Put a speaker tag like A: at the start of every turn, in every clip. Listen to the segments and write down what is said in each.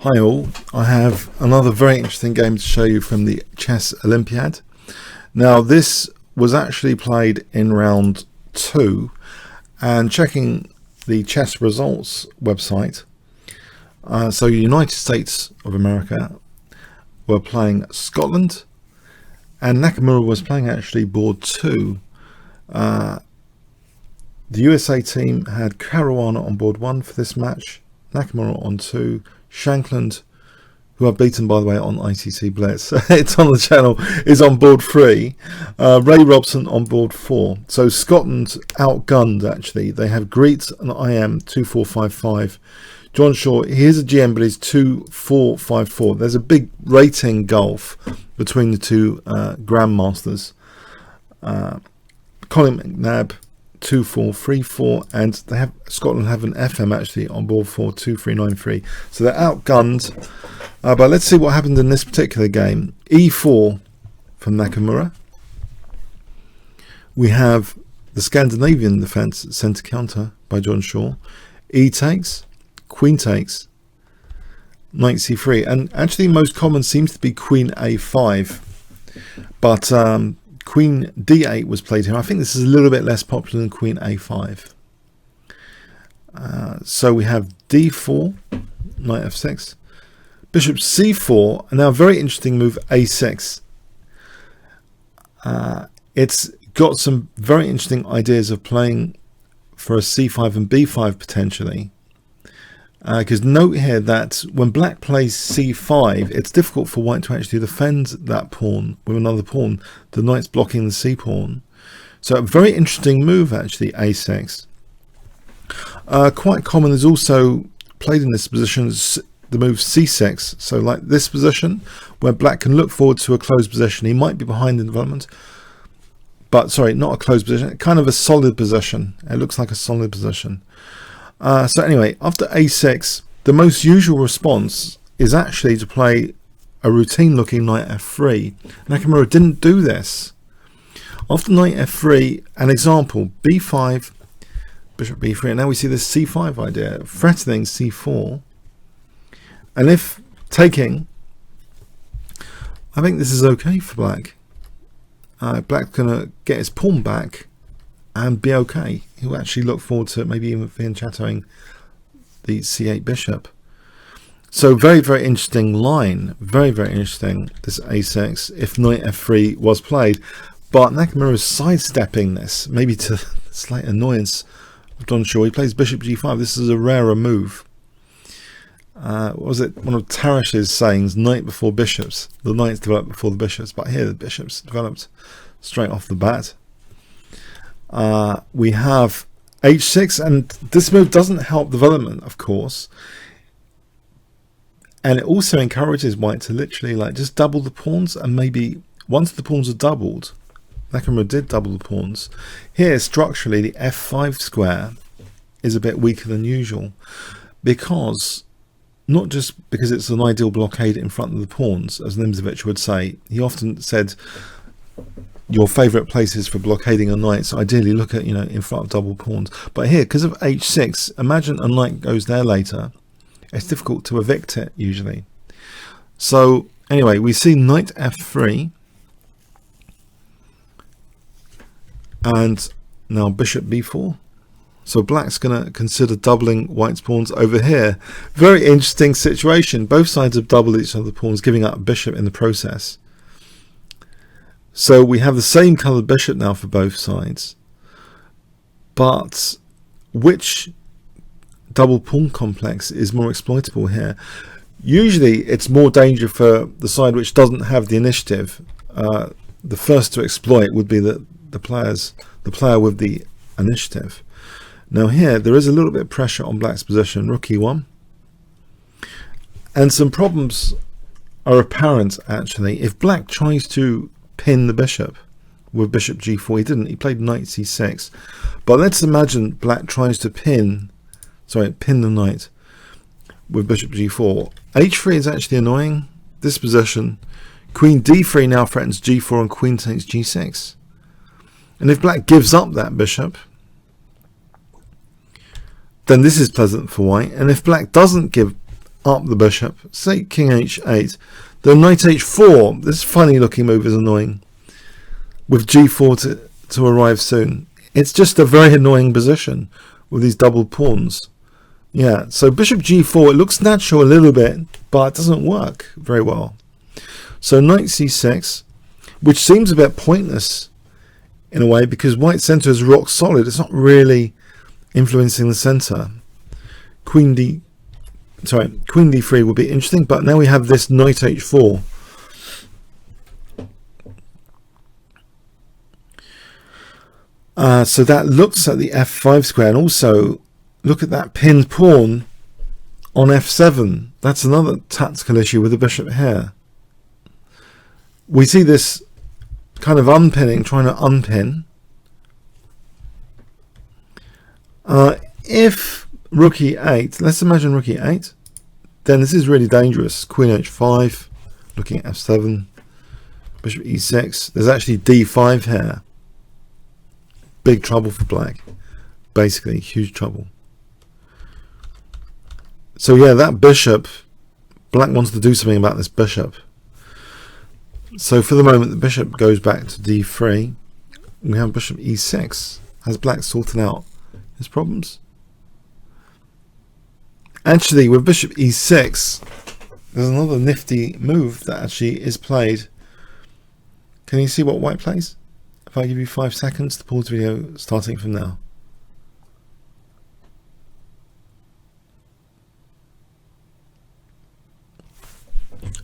A: Hi all, I have another very interesting game to show you from the chess Olympiad. Now this was actually played in round 2, and checking the chess results website, so United States of America were playing Scotland and Nakamura was playing actually board 2. The USA team had Caruana on board 1 for this match, Nakamura on 2, Shankland, who I've beaten by the way on ICC Blitz, it's on the channel, is on board 3, Ray Robson on board 4. So Scotland outgunned actually. They have Greet and IM 2-4-5-5. John Shaw, he is a GM but he's 2-4-5-4. There's a big rating gulf between the two grandmasters. Colin McNabb 2-4-3-4, and they have Scotland have an FM actually on board 4 2-3-9-3, so they're outgunned. But let's see what happened in this particular game. E4 from Nakamura. We have the Scandinavian defense centre counter by John Shaw. E takes, Queen takes, Knight C3, and actually most common seems to be Queen A5, but Queen D8 was played here. I think this is a little bit less popular than Queen A5. So we have D4, Knight F6, Bishop C4, and now a very interesting move, A6. It's got some very interesting ideas of playing for a C5 and B5 potentially. Because note here that when black plays C5, it's difficult for white to actually defend that pawn with another pawn. The knight's blocking the C pawn. So a very interesting move actually, A6. Quite common is also played in this position the move C6. So like this position where black can look forward to a closed position. He might be behind in development, but sorry, not a closed position, kind of a solid position. It looks like a solid position. So anyway, after A6, the most usual response is actually to play a routine looking knight F3. Nakamura didn't do this. After knight F3, an example, B5, bishop B3, and now we see this C5 idea, threatening C4. And if taking, I think this is okay for black. Black's going to get his pawn back and be okay. He'll actually look forward to maybe even fianchettoing the C8 bishop. So very, very interesting line. Very, very interesting, this A6, if knight F3 was played. But Nakamura is sidestepping this, maybe to slight annoyance of John Shaw. He plays bishop G5. This is a rarer move. What was it? One of Tarash's sayings, knight before bishops. The knights developed before the bishops, but here the bishops developed straight off the bat. We have H6, and this move doesn't help development, of course, and it also encourages white to literally like just double the pawns, and maybe once the pawns are doubled, Nakamura did double the pawns. Here structurally the F5 square is a bit weaker than usual, because not just because it's an ideal blockade in front of the pawns, as Nimzovich would say. He often said your favorite places for blockading a knight, so ideally look at, in front of double pawns. But here, because of H6, imagine a knight goes there later, it's difficult to evict it usually. So anyway, we see knight F3, and now bishop B4. So black's going to consider doubling white's pawns over here. Very interesting situation. Both sides have doubled each other's pawns, giving up a bishop in the process. So we have the same coloured bishop now for both sides. But which double pawn complex is more exploitable here? Usually it's more danger for the side which doesn't have the initiative. The first to exploit would be the player with the initiative. Now here there is a little bit of pressure on black's position, rook e1. And some problems are apparent actually. If black tries to pin the bishop with bishop g4, he didn't, he played knight c6, but let's imagine black tries to pin the knight with bishop g4. h3 is actually annoying, this position. Queen d3 now threatens g4 and queen takes g6, and if black gives up that bishop, then this is pleasant for white, and if black doesn't give up the bishop, say king h8, then knight h4. This funny looking move is annoying, with g4 to arrive soon. It's just a very annoying position with these double pawns. Yeah, so bishop g4, it looks natural a little bit, but it doesn't work very well. So knight c6, which seems a bit pointless in a way, because white center is rock solid. It's not really influencing the center. Queen d3 will be interesting, but now we have this knight h4. So that looks at the f5 square, and also look at that pinned pawn on f7. That's another tactical issue with the bishop here. We see this kind of unpinning, trying to unpin. If rook e8, let's imagine rook e8, then this is really dangerous. Queen h5, looking at f7, bishop e6. There's actually d5 here. Big trouble for black. Basically, huge trouble. So yeah, that bishop, black wants to do something about this bishop. So for the moment, the bishop goes back to d3. We have bishop e6. Has black sorted out his problems? Actually, with bishop e6, there's another nifty move that actually is played. Can you see what white plays? If I give you 5 seconds to pause the video, starting from now.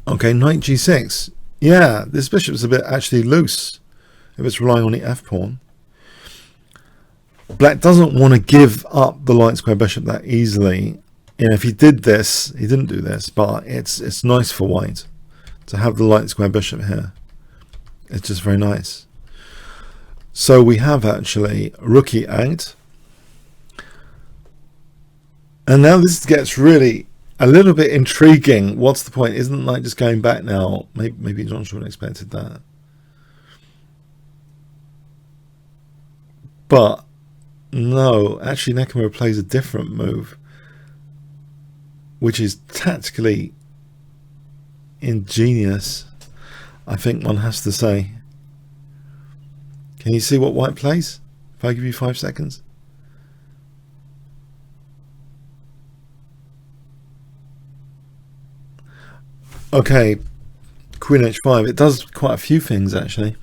A: Okay, knight g6. Yeah, this bishop's a bit actually loose if it's relying on the f pawn. Black doesn't want to give up the light square bishop that easily. And if he did this, he didn't do this, but it's nice for white to have the light square bishop here. It's just very nice. So we have actually rook e8. And now this gets really a little bit intriguing. What's the point? Isn't like just going back now? Maybe John Short expected that. But no, actually Nakamura plays a different move, which is tactically ingenious, I think one has to say. Can you see what white plays? If I give you 5 seconds. Okay, Queen h5. It does quite a few things actually.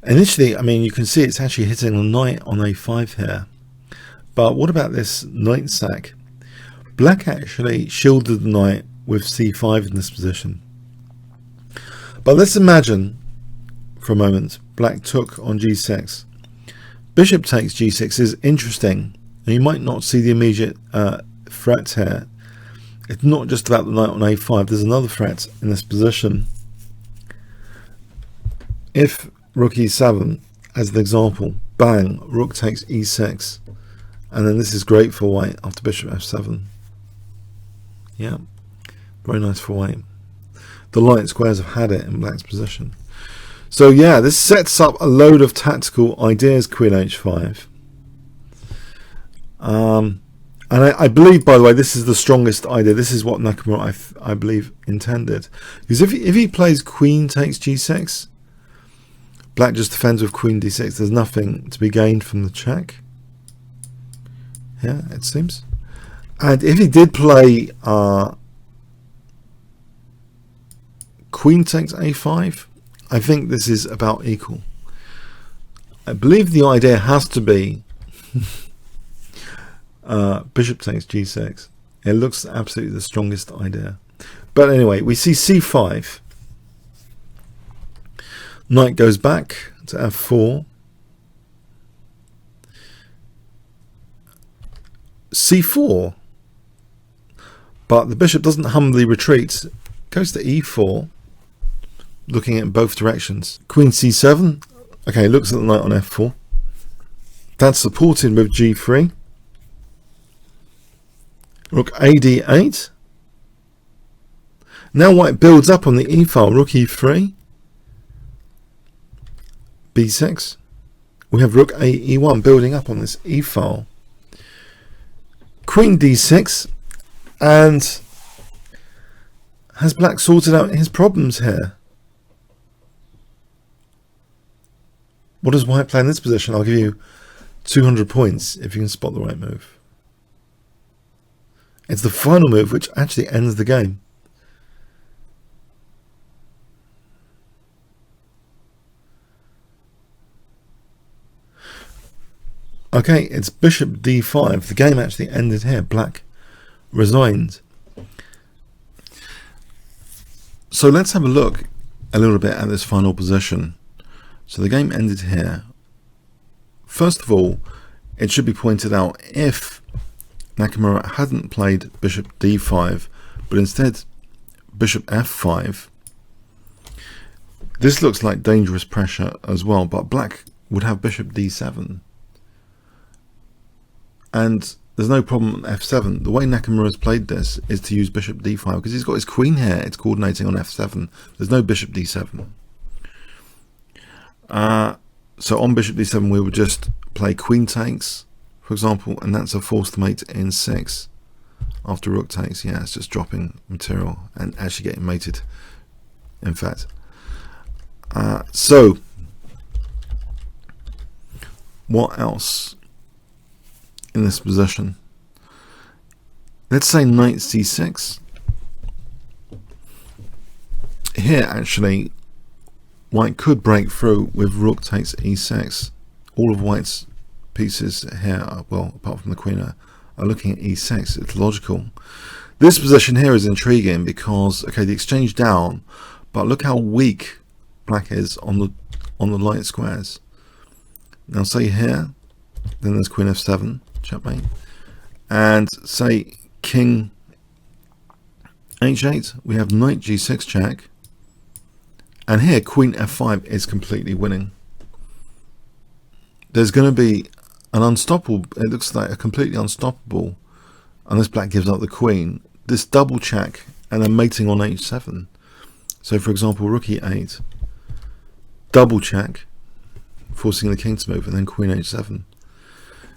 A: Initially, I mean, you can see it's actually hitting the knight on a5 here. But what about this knight sack? Black actually shielded the knight with c5 in this position. But let's imagine for a moment black took on g6. Bishop takes g6 is interesting, and you might not see the immediate threat here. It's not just about the knight on a5. There's another threat in this position. If rook e7, as an example, bang, rook takes e6, and then this is great for white after bishop f7. Yeah, very nice for white. The light squares have had it in black's position. So yeah, this sets up a load of tactical ideas, Queen h5. And I believe, by the way, this is the strongest idea. This is what Nakamura, I believe, intended. Because if he plays Queen takes g6, black just defends with Queen d6. There's nothing to be gained from the check. Yeah, it seems. And if he did play Queen takes a5, I think this is about equal. I believe the idea has to be bishop takes g6. It looks absolutely the strongest idea. But anyway, we see c5. Knight goes back to f4. c4. But the bishop doesn't humbly retreat. Goes to e4. Looking at both directions. Queen c7. Okay, looks at the knight on f4. That's supported with g3. Rook ad8. Now white builds up on the e file. Rook e3. b6. We have rook a e1 building up on this e file. Queen d6. And Has black sorted out his problems here? What does white play in this position? I'll give you 200 points if you can spot the right move. It's the final move which actually ends the game. Okay, it's bishop d5. The game actually ended here. Black resigned. So let's have a look a little bit at this final position. So the game ended here. First of all, it should be pointed out, if Nakamura hadn't played bishop d5, but instead bishop f5, this looks like dangerous pressure as well, but black would have bishop d7. And there's no problem on f7. The way Nakamura's played this is to use bishop d5, because he's got his queen here, it's coordinating on f7. There's no bishop d7. So on bishop d7 we would just play queen takes, for example, and that's a forced mate in 6. After rook takes, yeah, it's just dropping material and actually getting mated, in fact. So what else in this position? Let's say knight c6. Here actually white could break through with rook takes e6. All of white's pieces here, well, apart from the queen, are looking at e6. It's logical. This position here is intriguing because, okay, the exchange down, but look how weak black is on the light squares. Now say here, then there's queen f7, checkmate, and say king h8, we have knight g6 check, and here queen f5 is completely winning. There's going to be an unstoppable, it looks like a completely unstoppable, unless black gives up the queen, this double check and then mating on h7. So for example, rook e8, double check, forcing the king to move, and then queen h7.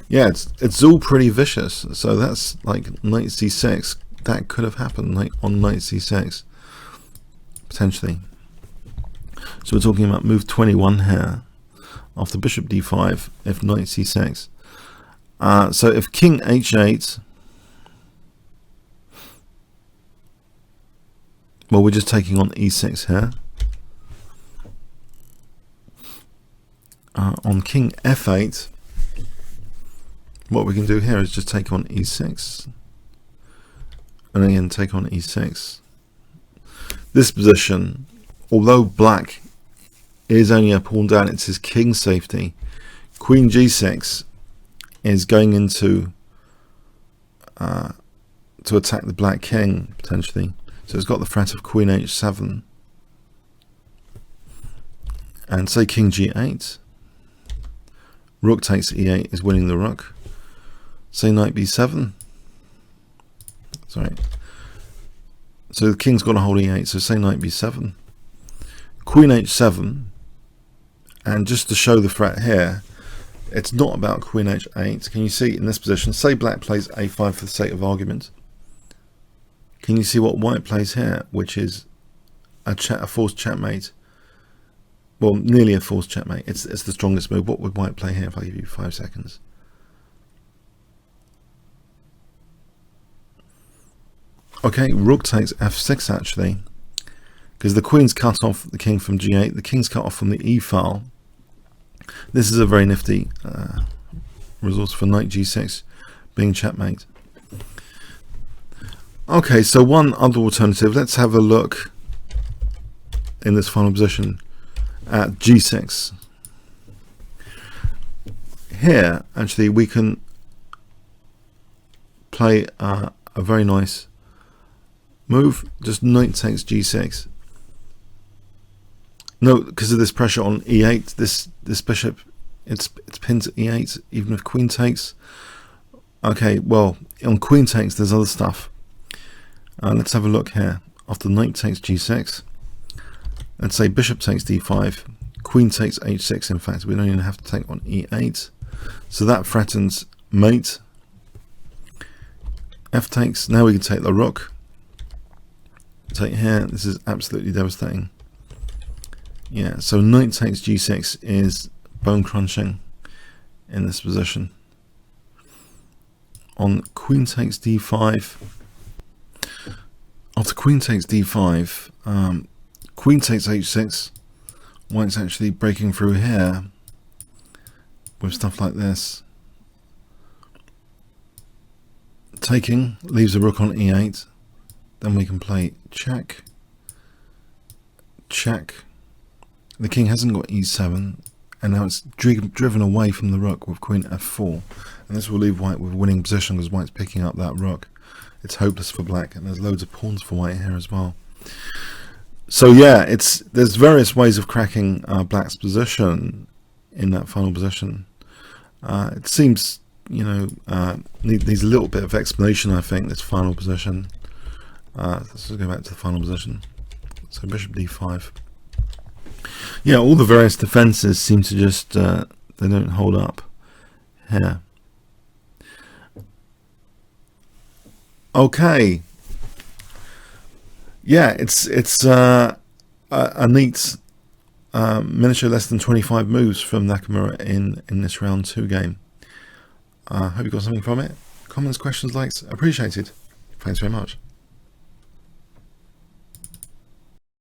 A: Yeah, it's all pretty vicious. So that's like knight c6. That could have happened on knight c6, potentially. So we're talking about move 21 here, after bishop d5, if knight c6. So if king h8, well, we're just taking on e6 here. On king f8, what we can do here is just take on e6, and again take on e6. This position, although black is only a pawn down, it's his king safety. Queen g6 is going into to attack the black king potentially. So it's got the threat of queen h7, and say king g8. Rook takes e8 is winning the rook. Say knight b7. Sorry. So the king's got to hold e8, so say knight b7. Queen h7. And just to show the threat here, it's not about queen h8. Can you see in this position, say black plays a5 for the sake of argument. Can you see what white plays here, which is a forced checkmate? Well, nearly a forced checkmate. It's the strongest move. What would white play here if I give you 5 seconds? Okay, rook takes f6 actually, because the queen's cut off the king from g8, the king's cut off from the e file. This is a very nifty resource for knight g6 being checkmate. Okay, so one other alternative, let's have a look in this final position at g6. Here actually we can play a very nice move, just knight takes g6. No, because of this pressure on e8, this bishop, it's pinned to e8, even if queen takes. Okay, well, on queen takes there's other stuff. Let's have a look here. After knight takes g6, let's say bishop takes d5, queen takes h6. In fact, we don't even have to take on e8, so that threatens mate. F takes, now we can take the rook. take here. This is absolutely devastating. Yeah, so knight takes g6 is bone crunching in this position. On queen takes d5, after queen takes d5, queen takes h6, white's actually breaking through here with stuff like this. Taking leaves a rook on e8, then we can play check, check. The king hasn't got e7, and now it's driven away from the rook with queen f4, and this will leave white with a winning position because white's picking up that rook. It's hopeless for black, and there's loads of pawns for white here as well. So yeah, there's various ways of cracking black's position in that final position. It seems, you know, needs a little bit of explanation, I think, this final position. Let's just go back to the final position. So bishop d5. Yeah, all the various defenses seem to just they don't hold up here. Okay. Yeah, it's a neat miniature less than 25 moves from Nakamura in this round 2 game. Hope you got something from it. Comments, questions, likes, appreciated. Thanks very much.